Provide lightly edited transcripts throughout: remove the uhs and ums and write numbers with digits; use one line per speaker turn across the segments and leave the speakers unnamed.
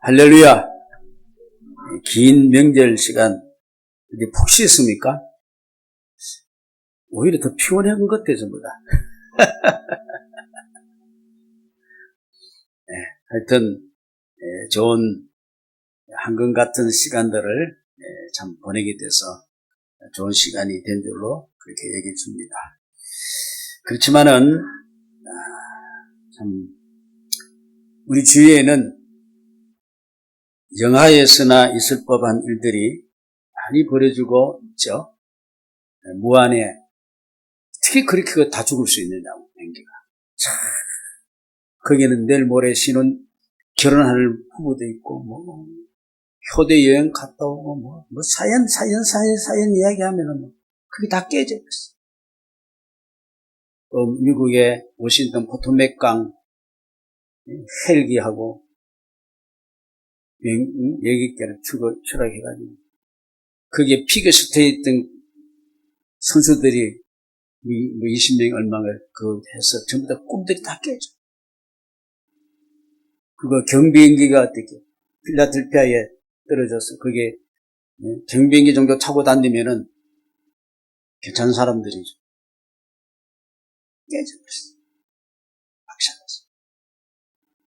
할렐루야. 긴 명절 시간 이제 푹 쉬었습니까? 오히려 더 피곤한 것 같아요, 전부 다. 하여튼 좋은 한금 같은 시간들을 참 보내게 돼서 좋은 시간이 된 줄로 그렇게 얘기해 줍니다. 그렇지만은 참 우리 주위에는 영하에서나 있을 법한 일들이 많이 벌어지고 있죠. 무한에 어떻게 그렇게 다 죽을 수 있느냐고, 비행기가. 참, 거기는 내일 모레 신혼 결혼할 부부도 있고, 효대 여행 갔다 오고, 사연 이야기하면은 그게 다 깨져 있어. 또 미국의 워싱턴 포토맥강 헬기하고 여기께를 추락해가지고 거기에 피겨스테이에 있던 선수들이 20명 얼마를 해서 전부 다 꿈들이 다 깨져. 그거 경비행기가 어떻게 필라델피아에 떨어져서 그게 경비행기 정도 타고 다니면은 괜찮은 사람들이죠. 깨져버렸어. 박살났어.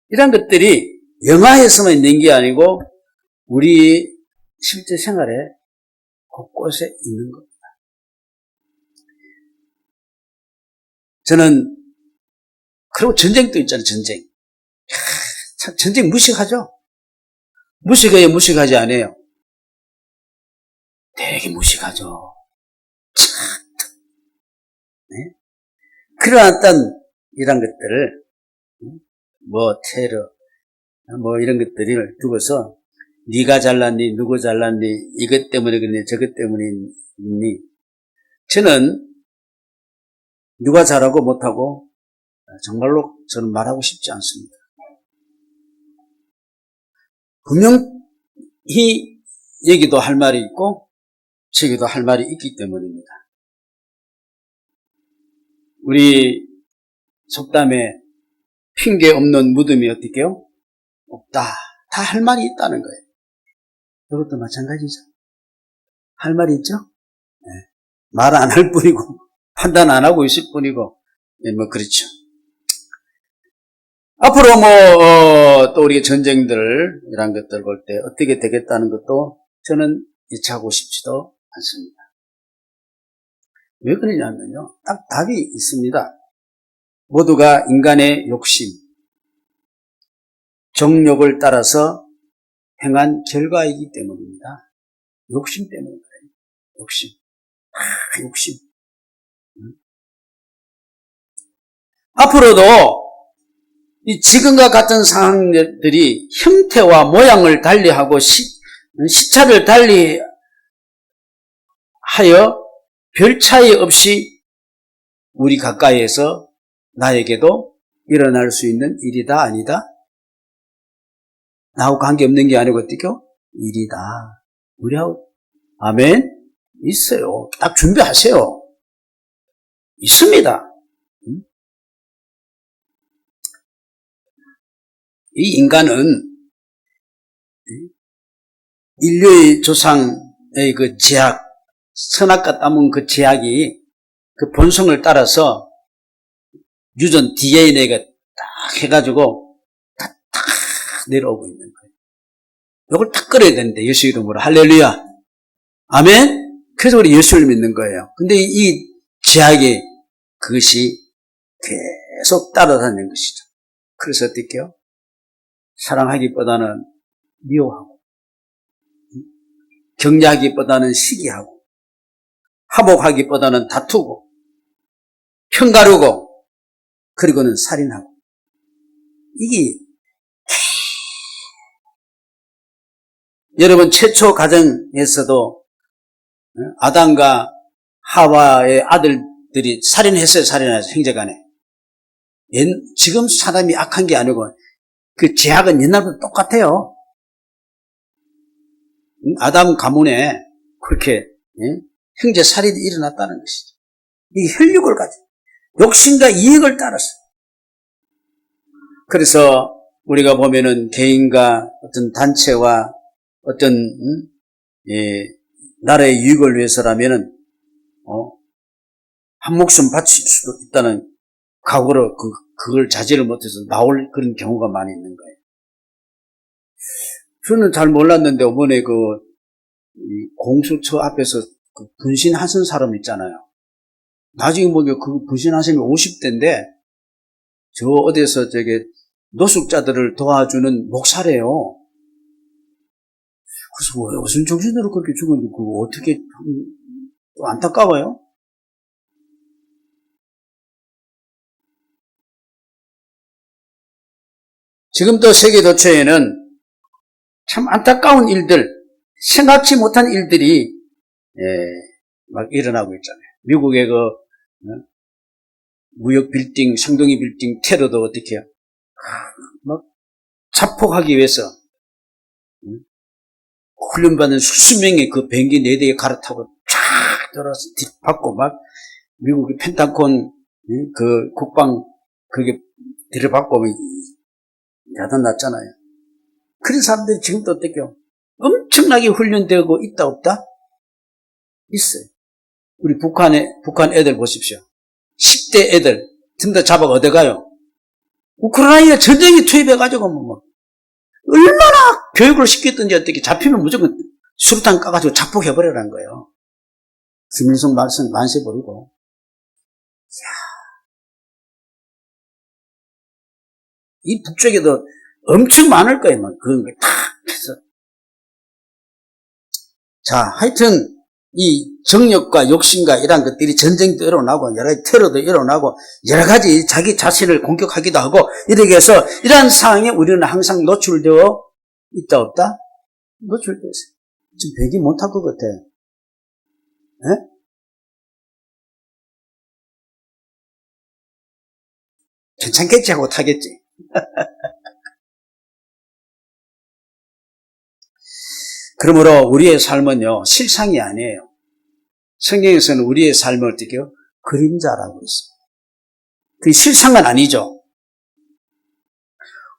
이런 것들이 영화에서만 있는 게 아니고 우리 실제 생활에 곳곳에 있는 겁니다. 저는 그리고 전쟁도 있잖아요. 전쟁. 참 전쟁 무식하죠? 무식해요? 무식하지 않아요? 되게 무식하죠. 참. 네? 그러한 어떤 이런 것들을 테러 이런 것들을 두고서 네가 잘났니 누구 잘났니 이것 때문에 그러니 저것 때문이니 저는 누가 잘하고 못하고 정말로 저는 말하고 싶지 않습니다. 분명히 여기도 할 말이 있고 저기도 할 말이 있기 때문입니다. 우리 속담에 핑계 없는 무덤이 어떻게요? 없다. 다 할 말이 있다는 거예요. 이것도 마찬가지죠. 할 말이 있죠? 네. 말 안 할 뿐이고 판단 안 하고 있을 뿐이고 그렇죠. 앞으로 또 우리 전쟁들 이런 것들 볼 때 어떻게 되겠다는 것도 저는 예측하고 싶지도 않습니다. 왜 그러냐면요. 딱 답이 있습니다. 모두가 인간의 욕심, 정욕을 따라서 행한 결과이기 때문입니다. 욕심 때문에 그래요. 욕심. 욕심. 앞으로도 이 지금과 같은 상황들이 형태와 모양을 달리하고 시차를 달리하여 별 차이 없이 우리 가까이에서 나에게도 일어날 수 있는 일이다 아니다? 나하고 관계없는 게 아니고 어떻게 일이다. 우리하고 아멘? 있어요. 딱 준비하세요. 있습니다. 이 인간은 인류의 조상의 그 제약, 선악과 따문 그 제약이 그 본성을 따라서 유전 DNA가 딱 해가지고 딱 내려오고 있는 거예요. 이걸 딱 끌어야 되는데 예수 이름으로 할렐루야. 아멘? 그래서 우리 예수를 믿는 거예요. 근데 이 제약이 그것이 계속 따라다니는 것이죠. 그래서 어떻게 해요? 사랑하기보다는 미워하고 격려하기보다는 시기하고 화목하기보다는 다투고 편가르고 그리고는 살인하고 이게 여러분 최초 가정에서도 아담과 하와의 아들들이 살인했어요. 살인하죠. 형제간에. 지금 사람이 악한 게 아니고 그 제약은 옛날부터 똑같아요. 아담 가문에 그렇게 형제 살인이 일어났다는 것이죠. 이 혈육을 가지고 욕심과 이익을 따라서. 그래서 우리가 보면은 개인과 어떤 단체와 어떤 나라의 이익을 위해서라면은 한 목숨 바칠 수도 있다는 각오로 그걸 자제를 못해서 나올 그런 경우가 많이 있는 거예요. 저는 잘 몰랐는데 이번에 공수처 앞에서 분신하신 사람 있잖아요. 나중에 보니까 그 분신하신 게 50대인데 저 어디서 노숙자들을 도와주는 목사래요. 그래서 왜 무슨 정신으로 그렇게 죽었는지 그거 어떻게 안타까워요. 지금도 세계도처에는 참 안타까운 일들, 생각지 못한 일들이 막 일어나고 있잖아요. 미국의 무역 빌딩, 상동이 빌딩 테러도 어떻게 해요? 막 자폭하기 위해서 훈련받은 수십 명의 그 비행기 4대에 갈아타고 쫙 돌아서 뒷받고 막 미국의 펜타곤 그 국방 그게 들여받고 야단 났잖아요. 그런 사람들이 지금도 어떻게요? 엄청나게 훈련되고 있다 없다? 있어요. 우리 북한 애들 보십시오. 10대 애들 전부 다 잡아가 어디 가요? 우크라이나 전쟁에 투입해가지고 얼마나 교육을 시켰든지 어떻게 잡히면 무조건 수류탄 까가지고 자폭해버리라는 거예요. 김일성 말씀 만세버리고. 이 북쪽에도 엄청 많을 거예요. 그런 걸 다 해서. 자, 하여튼 이 정력과 욕심과 이런 것들이 전쟁도 일어나고 여러 가지 테러도 일어나고 여러 가지 자기 자신을 공격하기도 하고 이렇게 해서 이러한 상황에 우리는 항상 노출되어 있다 없다? 노출되어 있어요. 지금 배기 못할 것 같아. 에? 괜찮겠지 하고 타겠지. 그러므로 우리의 삶은요, 실상이 아니에요. 성경에서는 우리의 삶을 어떻게 해요? 그림자라고 했습니다. 그게 실상은 아니죠.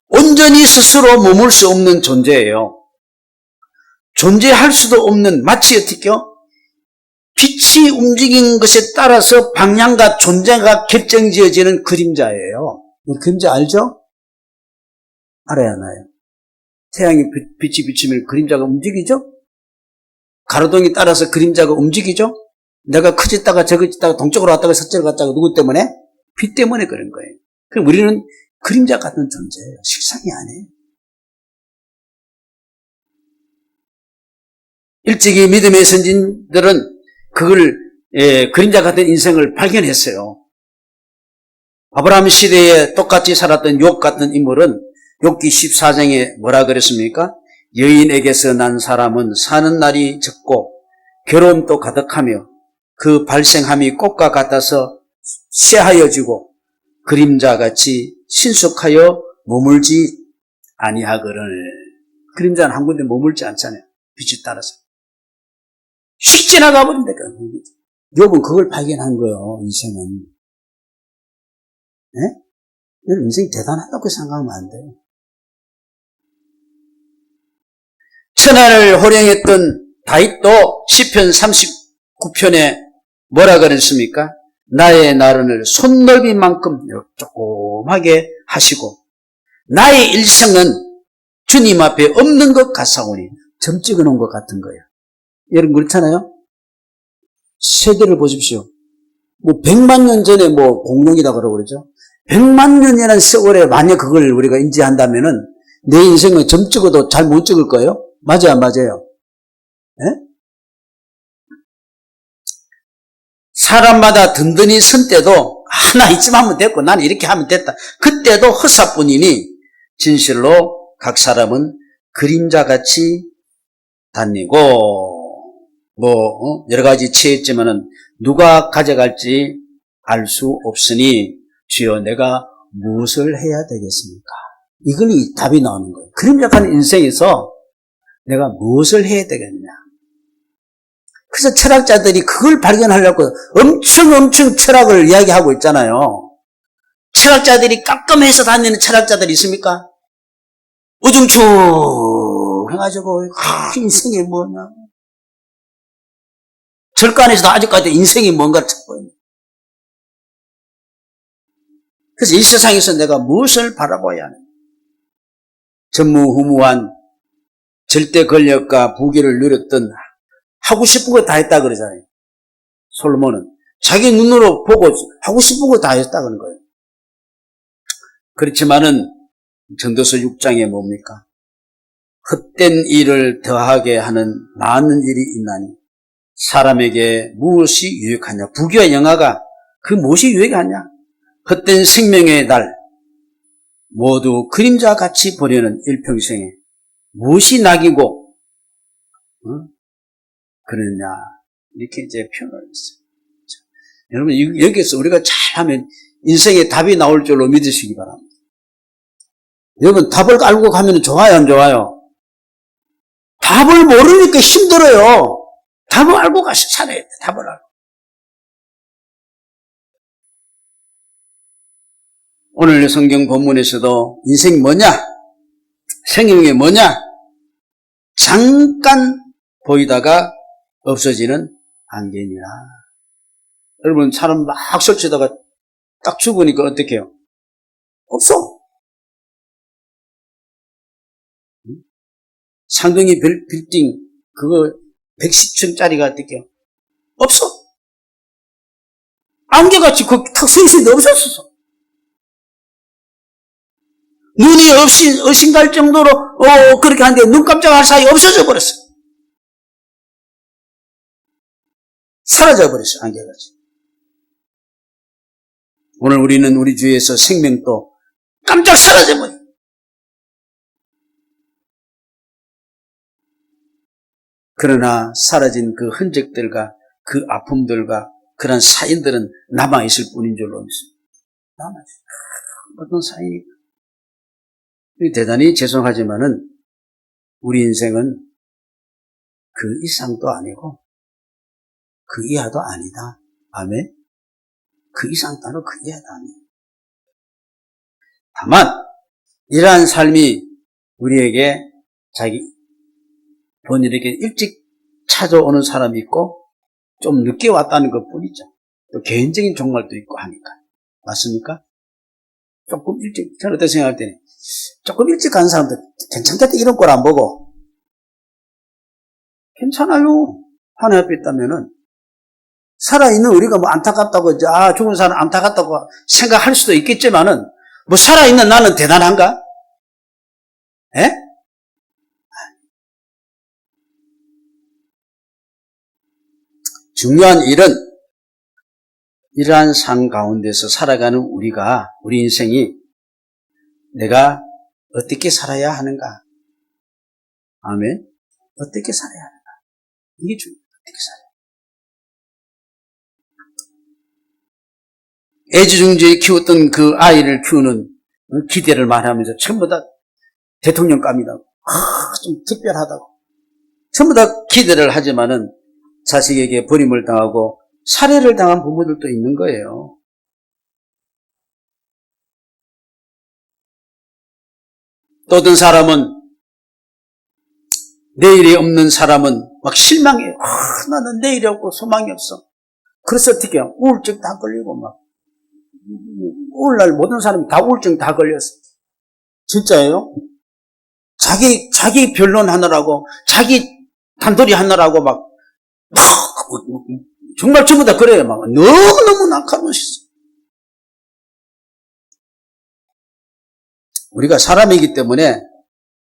온전히 스스로 머물 수 없는 존재예요. 존재할 수도 없는, 마치 어떻게 해요? 빛이 움직이는 것에 따라서 방향과 존재가 결정지어지는 그림자예요. 그림자 알죠? 알아야 하나요? 태양이 빛이 비치면 그림자가 움직이죠? 가로등에 따라서 그림자가 움직이죠? 내가 커졌다가 적어졌다가 동쪽으로 갔다가 서쪽으로 갔다가 누구 때문에? 빛 때문에 그런 거예요. 그럼 우리는 그림자 같은 존재예요. 실상이 아니에요. 일찍이 믿음의 선진들은 그걸 그림자 같은 인생을 발견했어요. 아브라함 시대에 똑같이 살았던 욥 같은 인물은 욥기 14장에 뭐라 그랬습니까? 여인에게서 난 사람은 사는 날이 적고 괴로움도 가득하며 그 발생함이 꽃과 같아서 쇠하여지고 그림자같이 신속하여 머물지 아니하거늘. 그림자는 한 군데 머물지 않잖아요. 빛이 따라서. 휙 지나가 버린다니까. 욥은 그걸 발견한 거예요. 인생은. 네? 인생이 대단하다고 생각하면 안 돼요. 천하를 호령했던 다윗도 시편 39편에 뭐라 그랬습니까? 나의 나른을 손넓이만큼 조그맣게 하시고 나의 일생은 주님 앞에 없는 것 같사오니 점 찍어놓은 것 같은 거예요. 여러분 그렇잖아요? 세계를 보십시오. 100만 년 전에 공룡이다 그러고 그러죠. 100만 년이라는 세월에 만약 그걸 우리가 인지한다면은 내 인생은 점 찍어도 잘 못 찍을 거예요? 맞아요, 안 맞아요? 네? 사람마다 든든히 선 때도 나 이쯤 하면 됐고 나는 이렇게 하면 됐다. 그때도 허사뿐이니 진실로 각 사람은 그림자같이 다니고 여러 가지 취했지만은 누가 가져갈지 알 수 없으니 주여 내가 무엇을 해야 되겠습니까? 이걸이 답이 나오는 거예요. 그림자같은 인생에서 내가 무엇을 해야 되겠냐. 그래서 철학자들이 그걸 발견하려고 엄청 철학을 이야기하고 있잖아요. 철학자들이 깜깜해서 다니는 철학자들이 있습니까? 우중충 해가지고 인생이 뭐냐. 절간에서도 아직까지 인생이 뭔가를 찾고 있는. 그래서 이 세상에서 내가 무엇을 바라봐야 하는가. 전무후무한 절대 권력과 부귀를 누렸던 하고 싶은 거 다 했다 그러잖아요. 솔로몬은 자기 눈으로 보고 하고 싶은 거 다 했다 그런 거예요. 그렇지만은 전도서 6장에 뭡니까? 헛된 일을 더하게 하는 많은 일이 있나니 사람에게 무엇이 유익하냐. 부귀와 영화가 그 무엇이 유익하냐. 헛된 생명의 날 모두 그림자 같이 보려는 일평생에 무엇이 낙이고 그러냐. 이렇게 이제 표현을 했어요. 여러분 여기서 우리가 잘하면 인생에 답이 나올 줄로 믿으시기 바랍니다. 여러분 답을 알고 가면 좋아요 안 좋아요? 답을 모르니까 힘들어요. 답을 알고 가서 살아야 돼. 답을 알고. 오늘 성경 본문에서도 인생이 뭐냐? 생명이 뭐냐? 잠깐 보이다가 없어지는 안개니라. 여러분 사람 막 설치다가 딱 죽으니까 어떻게 해요? 없어. 상경이 빌딩 그거 110층짜리가 어떻게 해요? 없어. 안개같이 거기 탁 서 있었는데 없었어. 눈이 어신갈 정도로 그렇게 하는데 눈 깜짝할 사이 없어져 버렸어. 사라져 버렸어. 안개같이. 오늘 우리는 우리 주위에서 생명도 깜짝 사라져 버려. 그러나 사라진 그 흔적들과 그 아픔들과 그런 사인들은 남아있을 뿐인 줄로 믿습니다. 남아있어요. 어떤 사인이 대단히 죄송하지만은 우리 인생은 그 이상도 아니고 그 이하도 아니다. 아멘. 그 이상도 아니고 그 이하도 아니에요. 다만 이러한 삶이 우리에게 자기 본인에게 일찍 찾아오는 사람이 있고 좀 늦게 왔다는 것 뿐이죠. 또 개인적인 종말도 있고 하니까. 맞습니까? 조금 일찍, 저는 어떻게 생각할 때는 조금 일찍 간 사람들 괜찮겠다 이런 걸 안 보고 괜찮아요. 하늘 앞에 있다면은 살아있는 우리가 뭐 안타깝다고 죽은 사람 안타깝다고 생각할 수도 있겠지만은 뭐 살아있는 나는 대단한가? 예? 중요한 일은 이러한 삶 가운데서 살아가는 우리 인생이 내가 어떻게 살아야 하는가? 아멘. 어떻게 살아야 하는가? 이게 중요해요. 어떻게 살아야. 애지중지에 키웠던 그 아이를 키우는 기대를 말하면서 전부 다 대통령감이라고, 좀 특별하다고. 전부 다 기대를 하지만은 자식에게 버림을 당하고 살해를 당한 부모들도 있는 거예요. 또 어떤 사람은 내일이 없는 사람은 막 실망해요. 나는 내일이 없고 소망이 없어. 그래서 어떻게 해요? 우울증 다 걸리고 막 오늘날 모든 사람이 다 우울증 다 걸렸어. 진짜예요? 자기 변론하느라고 자기 단돌이 하느라고 막 정말 전부 다 그래요. 막 너무너무 날카로우셨어. 우리가 사람이기 때문에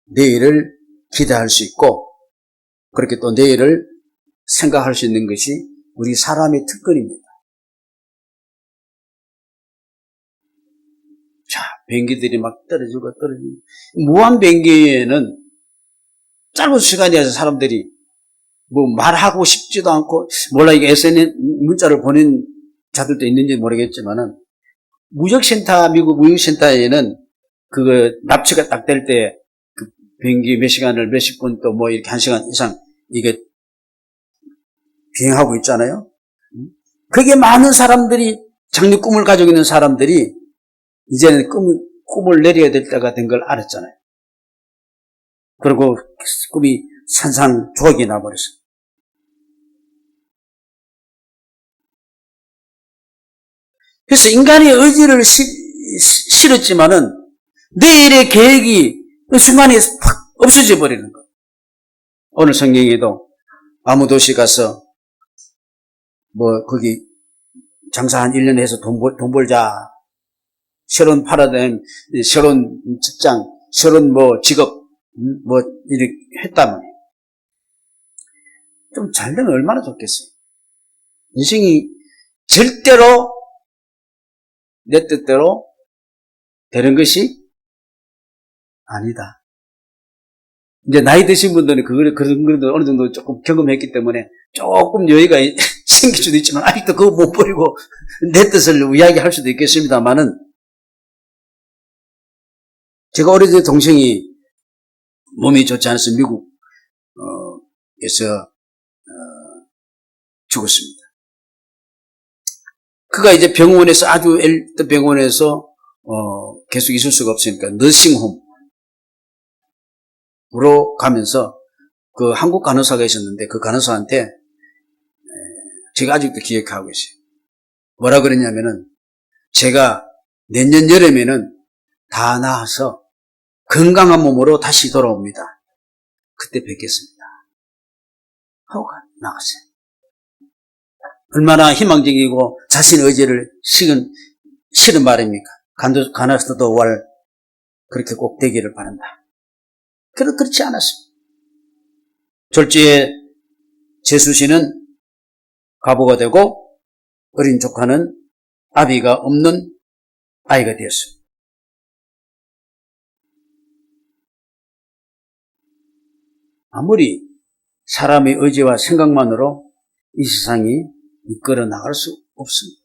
내일을 기대할 수 있고 그렇게 또 내일을 생각할 수 있는 것이 우리 사람의 특권입니다. 자, 비행기들이 막 떨어지고 무한 비행기에는 짧은 시간이어서 사람들이 뭐 말하고 싶지도 않고 몰라 이게 SNS 문자를 보낸 자들도 있는지 모르겠지만은 미국 무역센터에는 그거 납치가 딱 될 때 그 비행기 몇 시간을 몇십 분 또 뭐 이렇게 1시간 이상 이게 비행하고 있잖아요. 그게 많은 사람들이 장래 꿈을 가지고 있는 사람들이 이제는 꿈을 내려야 될 때가 된 걸 알았잖아요. 그리고 꿈이 산산조각이 나버렸어요. 그래서 인간의 의지를 실었지만은 내일의 계획이 그 순간에 팍 없어져 버리는 거예요. 오늘 성경에도 아무 도시 가서 거기 장사 한 1년 해서 돈 벌자. 새로운 파라다임, 새로운 직장, 새로운 직업, 이렇게 했다면 좀 잘 되면 얼마나 좋겠어요. 인생이 절대로 내 뜻대로 되는 것이 아니다. 이제 나이 드신 분들은 그런 것도 어느 정도 조금 경험했기 때문에 조금 여유가 생길 수도 있지만 아직도 그거 못 버리고 내 뜻을 이야기할 수도 있겠습니다만은 제가 어릴 때 동생이 몸이 좋지 않아서 미국에서 죽었습니다. 그가 이제 병원에서 아주 엘ite 병원에서 계속 있을 수가 없으니까 너싱홈으로 가면서 그 한국 간호사가 있었는데 그 간호사한테 제가 아직도 기억하고 있어요. 뭐라 그랬냐면은 제가 내년 여름에는 다 나아서 건강한 몸으로 다시 돌아옵니다. 그때 뵙겠습니다. 하고 나갔어요. 얼마나 희망적이고 자신의 의지를 실은 말입니까? 간호사도 월 그렇게 꼭 되기를 바란다. 그렇지 않았습니다. 졸지에 재수 씨는 과부가 되고 어린 조카는 아비가 없는 아이가 되었습니다. 아무리 사람의 의지와 생각만으로 이 세상이 이끌어 나갈 수 없습니다.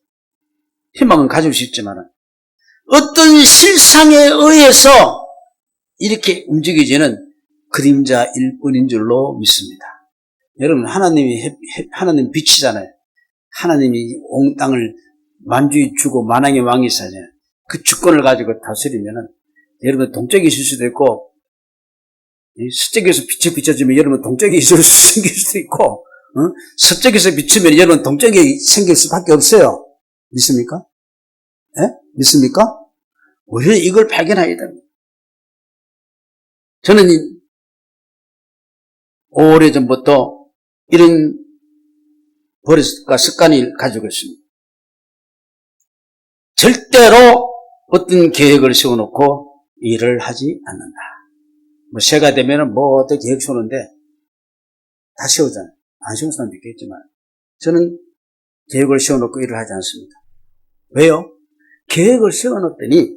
희망은 가지고 싶지만 어떤 실상에 의해서 이렇게 움직이지는 그림자일 뿐인 줄로 믿습니다. 여러분 하나님 빛이잖아요. 하나님이 온 땅을 만주히 주고 만왕의 왕이시잖아요. 그 주권을 가지고 다스리면은 여러분 동쪽에 있을 수도 있고 서쪽에서 빛이 비춰지면 여러분 동쪽에 생길 수도 있고 서쪽에서 비추면 여러분 동쪽에 생길 수밖에 없어요. 믿습니까? 예? 믿습니까? 우리는 이걸 발견해야 됩니다. 저는 오래전부터 이런 버릇과 습관을 가지고 있습니다. 절대로 어떤 계획을 세워놓고 일을 하지 않는다. 새가 되면은 어떤 계획 세우는데 다 세우잖아요. 안 세우는 사람도 있겠지만 저는 계획을 세워놓고 일을 하지 않습니다. 왜요? 계획을 세워놓더니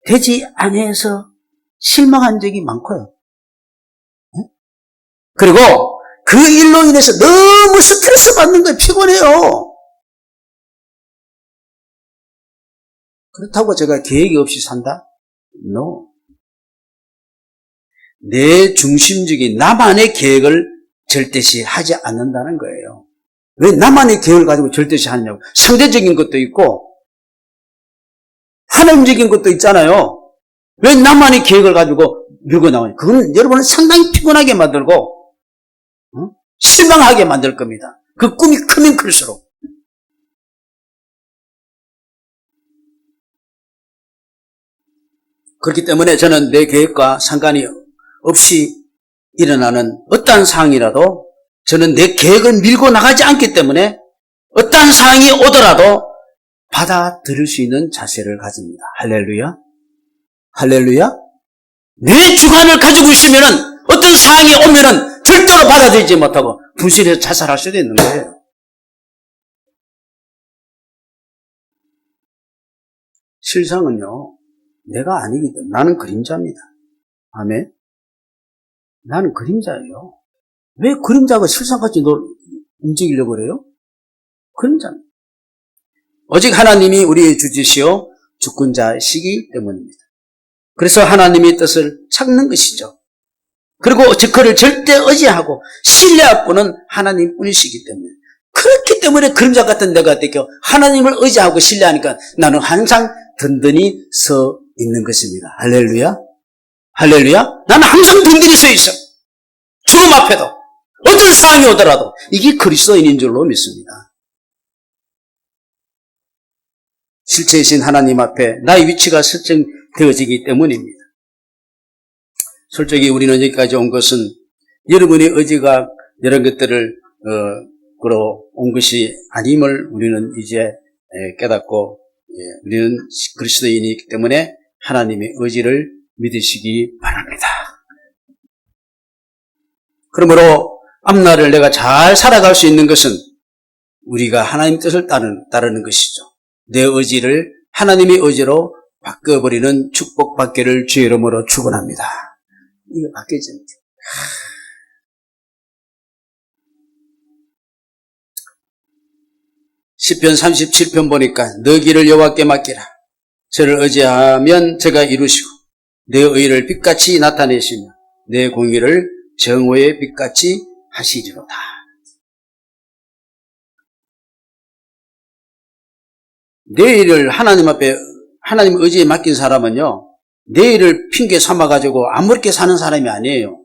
되지 않아서 실망한 적이 많고요. 그리고 그 일로 인해서 너무 스트레스 받는 거예요. 피곤해요. 그렇다고 제가 계획이 없이 산다? No. 내 중심적인 나만의 계획을 절대시 하지 않는다는 거예요. 왜 나만의 계획을 가지고 절대시 하느냐고. 상대적인 것도 있고 하나님적인 것도 있잖아요. 왜 나만의 계획을 가지고 밀고 나오냐. 그건 여러분을 상당히 피곤하게 만들고 실망하게 만들 겁니다. 그 꿈이 크면 클수록. 그렇기 때문에 저는 내 계획과 상관이 없이 일어나는 어떠한 상황이라도 저는 내 계획을 밀고 나가지 않기 때문에 어떠한 상황이 오더라도 받아들일 수 있는 자세를 가집니다. 할렐루야. 할렐루야. 내 주관을 가지고 있으면은 어떤 상황이 오면은 절대로 받아들이지 못하고 분실해서 자살할 수도 있는 거예요. 실상은요, 내가 아니기 때문에 나는 그림자입니다. 아멘. 나는 그림자예요. 왜 그림자가 실상같이 움직이려고 그래요? 그림자입니다. 오직 하나님이 우리의 주지시오 주권자시기 때문입니다. 그래서 하나님의 뜻을 찾는 것이죠. 그리고 그를 절대 의지하고 신뢰할 분은 하나님뿐이시기 때문에 그렇기 때문에 그림자 같은 내가 되고 하나님을 의지하고 신뢰하니까 나는 항상 든든히 서 있는 것입니다. 할렐루야. 할렐루야. 나는 항상 든든히 서 있어. 죽음 앞에도 어떤 상황이 오더라도 이게 그리스도인인 줄로 믿습니다. 실체이신 하나님 앞에 나의 위치가 설정되어지기 때문입니다. 솔직히 우리는 여기까지 온 것은 여러분의 의지가 이런 것들을 그로 온 것이 아님을 우리는 이제 깨닫고 우리는 그리스도인이기 때문에 하나님의 의지를 믿으시기 바랍니다. 그러므로 앞날을 내가 잘 살아갈 수 있는 것은 우리가 하나님 뜻을 따르는 것이죠. 내 의지를 하나님의 의지로 바꿔버리는 축복받기를 주의 이름으로 축원합니다. 이거 바뀌지 않죠. 시편 37편 보니까 너 길을 여호와께 맡기라. 저를 의지하면 저가 이루시고 내 의를 빛같이 나타내시며 내 공의를 정오의 빛같이 하시리로다. 내 일을 하나님 앞에 하나님 의지에 맡긴 사람은요, 내일을 핑계 삼아가지고 아무렇게 사는 사람이 아니에요.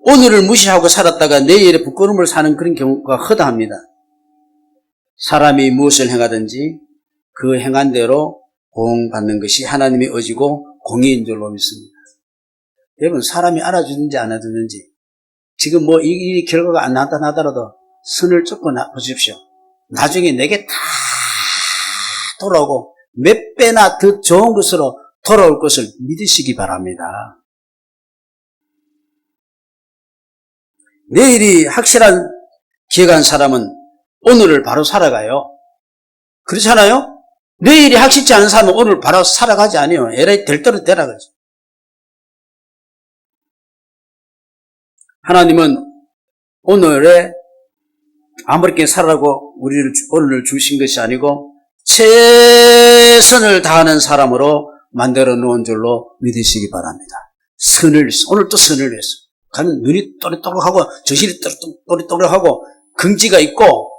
오늘을 무시하고 살았다가 내일에 부끄러움을 사는 그런 경우가 허다합니다. 사람이 무엇을 행하든지 그 행한 대로 보응받는 것이 하나님의 의지고 공의인 줄로 믿습니다. 여러분, 사람이 알아주든지 안 알아주든지 지금 뭐 이 결과가 안 나타나더라도 선을 쫓고 보십시오. 나중에 내게 다 돌아오고 몇 배나 더 좋은 것으로 돌아올 것을 믿으시기 바랍니다. 내일이 확실한 기획한 사람은 오늘을 바로 살아가요. 그렇잖아요? 내일이 확실치 않은 사람은 오늘 바로 살아가지 않아요. 에라이 될 대로 되라 그러죠. 하나님은 오늘에 아무렇게 살아가고 우리를 오늘을 주신 것이 아니고 최선을 다하는 사람으로 만들어 놓은 줄로 믿으시기 바랍니다. 오늘 또 선을 했어. 가면 눈이 또렷또렷하고 정신이 또렷또렷하고 긍지가 있고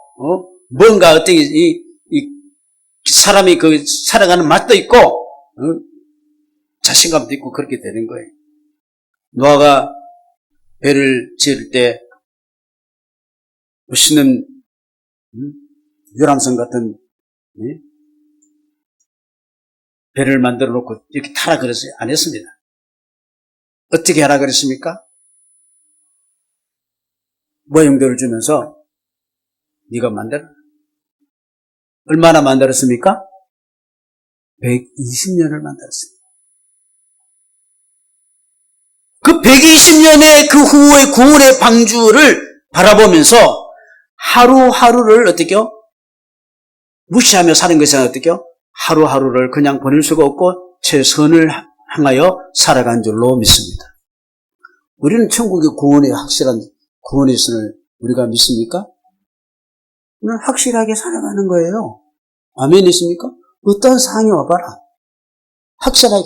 뭔가 어떤 이 사람이 그 살아가는 맛도 있고 자신감도 있고 그렇게 되는 거예요. 노아가 배를 지을 때 멋있는 유람선 같은 배를 만들어 놓고 이렇게 타라 그랬어요? 안 했습니다. 어떻게 하라 그랬습니까? 모형들을 주면서 네가 만들어. 얼마나 만들었습니까? 120년을 만들었습니다. 그 120년의 그 후의 구원의 방주를 바라보면서 하루하루를 어떻게요? 무시하며 사는 것이 어떻게요? 하루하루를 그냥 보낼 수가 없고 최선을 향하여 살아간 줄로 믿습니다. 우리는 천국의 구원의 확실한 구원의 선을 우리가 믿습니까? 오늘 확실하게 살아가는 거예요. 아멘 있습니까? 어떤 상황이 와봐라. 확실하게.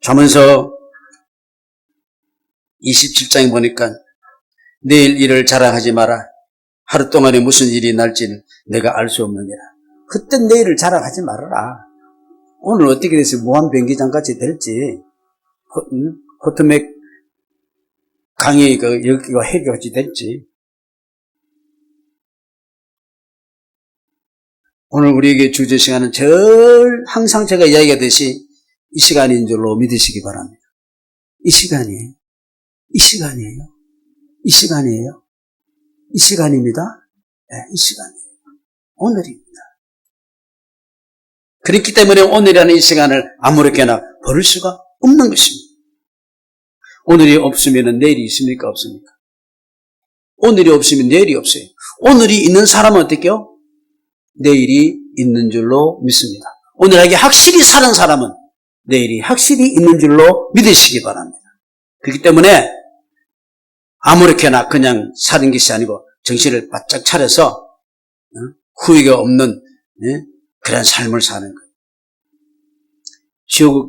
잠언서 27장에 보니까 내일 일을 자랑하지 마라. 하루 동안에 무슨 일이 날지는 내가 알 수 없느니라. 그때 내일을 자랑하지 말아라. 오늘 어떻게 돼서 무한변기장같이 될지, 호트맥 강의 여기가 해결같이 될지. 오늘 우리에게 주제 시간은 항상 제가 이야기하듯이 이 시간인 줄로 믿으시기 바랍니다. 이 시간이에요. 이 시간이에요. 이 시간이에요. 이 시간입니다. 네, 이 시간이에요. 오늘입니다. 그렇기 때문에 오늘이라는 이 시간을 아무렇게나 버릴 수가 없는 것입니다. 오늘이 없으면 내일이 있습니까? 없습니까? 오늘이 없으면 내일이 없어요. 오늘이 있는 사람은 어떻게요? 내일이 있는 줄로 믿습니다. 오늘에게 확실히 사는 사람은 내일이 확실히 있는 줄로 믿으시기 바랍니다. 그렇기 때문에 아무렇게나 그냥 사는 것이 아니고 정신을 바짝 차려서 후회가 없는 그런 삶을 사는 거예요.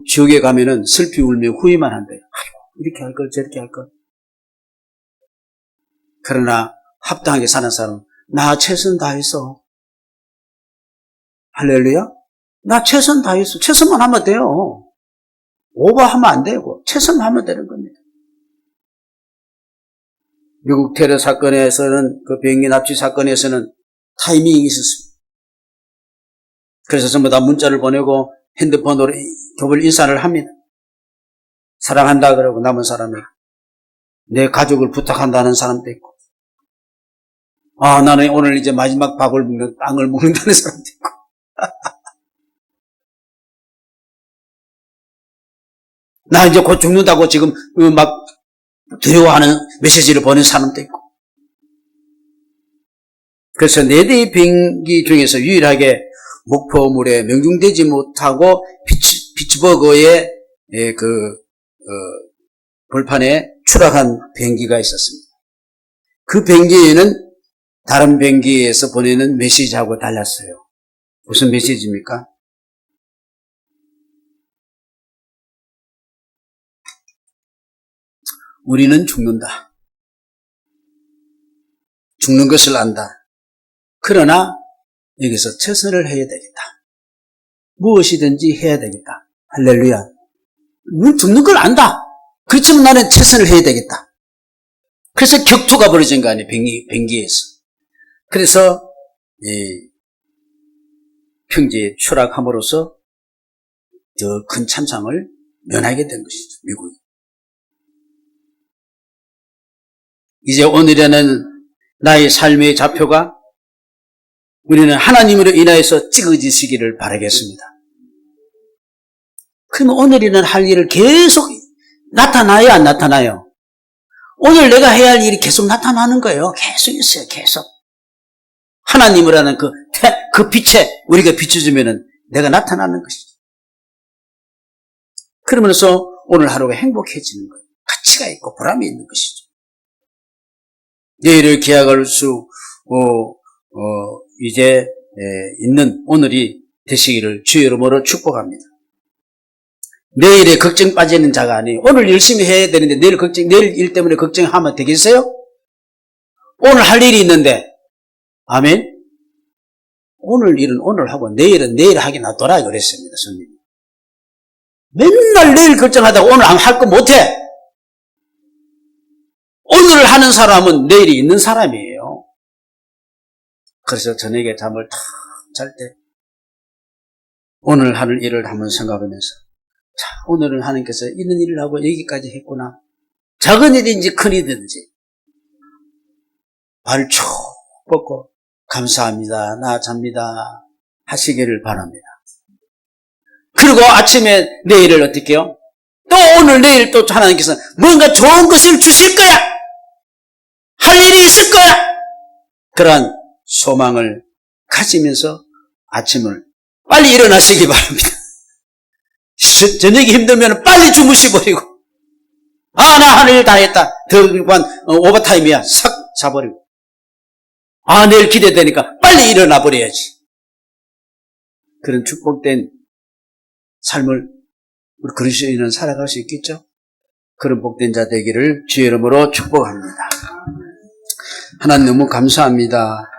지옥에 가면은 슬피 울며 후회만 한대요. 아이고, 이렇게 할 걸, 저렇게 할 걸. 그러나 합당하게 사는 사람은 나 최선 다했어. 할렐루야? 나 최선 다했어. 최선만 하면 돼요. 오버하면 안 되고 최선만 하면 되는 겁니다. 미국 테러 사건에서는 그 비행기 납치 사건에서는 타이밍이 있었습니다. 그래서 전부 다 문자를 보내고 핸드폰으로 교벌 인사를 합니다. 사랑한다 그러고 남은 사람이 내 가족을 부탁한다는 사람도 있고 나는 오늘 이제 마지막 밥을 먹는 빵을 먹는다는 사람도 있고 나 이제 곧 죽는다고 지금 막 두려워하는 메시지를 보낸 사람도 있고 그래서 4대의 비행기 중에서 유일하게 목포물에 명중되지 못하고 피츠버그의 벌판에 추락한 비행기가 있었습니다. 그 비행기에는 다른 비행기에서 보내는 메시지하고 달랐어요. 무슨 메시지입니까? 우리는 죽는다. 죽는 것을 안다. 그러나 여기서 최선을 해야 되겠다. 무엇이든지 해야 되겠다. 할렐루야. 우리는 죽는 걸 안다. 그렇지만 나는 최선을 해야 되겠다. 그래서 격투가 벌어진 거 아니에요. 비행기에서. 그래서 평지에 추락함으로써 더 큰 참상을 면하게 된 것이죠. 미국이. 이제 오늘에는 나의 삶의 좌표가 우리는 하나님으로 인하여서 찍어지시기를 바라겠습니다. 그러면 오늘이는 할 일을 계속 나타나요, 안 나타나요? 오늘 내가 해야 할 일이 계속 나타나는 거예요. 계속 있어요, 계속. 하나님을 하는 그 빛에 우리가 비춰주면은 내가 나타나는 것이죠. 그러면서 오늘 하루가 행복해지는 거예요. 가치가 있고 보람이 있는 것이죠. 내일을 기약할 수, 이제, 있는 오늘이 되시기를 주의 이름으로 축복합니다. 내일에 걱정 빠지는 자가 아니에요. 오늘 열심히 해야 되는데 내일 일 때문에 걱정하면 되겠어요? 오늘 할 일이 있는데, 아멘? 오늘 일은 오늘 하고 내일은 내일 하기 놔둬라 그랬습니다, 손님. 맨날 내일 걱정하다가 오늘 할 거 못해. 오늘 하는 사람은 내일이 있는 사람이에요. 그래서 저녁에 잠을 탁 잘 때 오늘 할 일을 한번 생각하면서 자, 오늘은 하나님께서 이런 일을 하고 여기까지 했구나. 작은 일인지 큰 일인지 발을 쭉 뻗고 감사합니다. 나 잡니다. 하시기를 바랍니다. 그리고 아침에 내일을 어떻게 해요? 또 오늘 내일 또 하나님께서 뭔가 좋은 것을 주실 거야. 할 일이 있을 거야. 그러한 소망을 가지면서 아침을 빨리 일어나시기 바랍니다. 저녁이 힘들면 빨리 주무시버리고 나 하늘 일 다 했다. 더 오버타임이야. 싹 자버리고 내일 기대되니까 빨리 일어나 버려야지. 그런 축복된 삶을 우리 그리스도인은 살아갈 수 있겠죠? 그런 복된 자 되기를 주의 이름으로 축복합니다. 하나님 너무 감사합니다.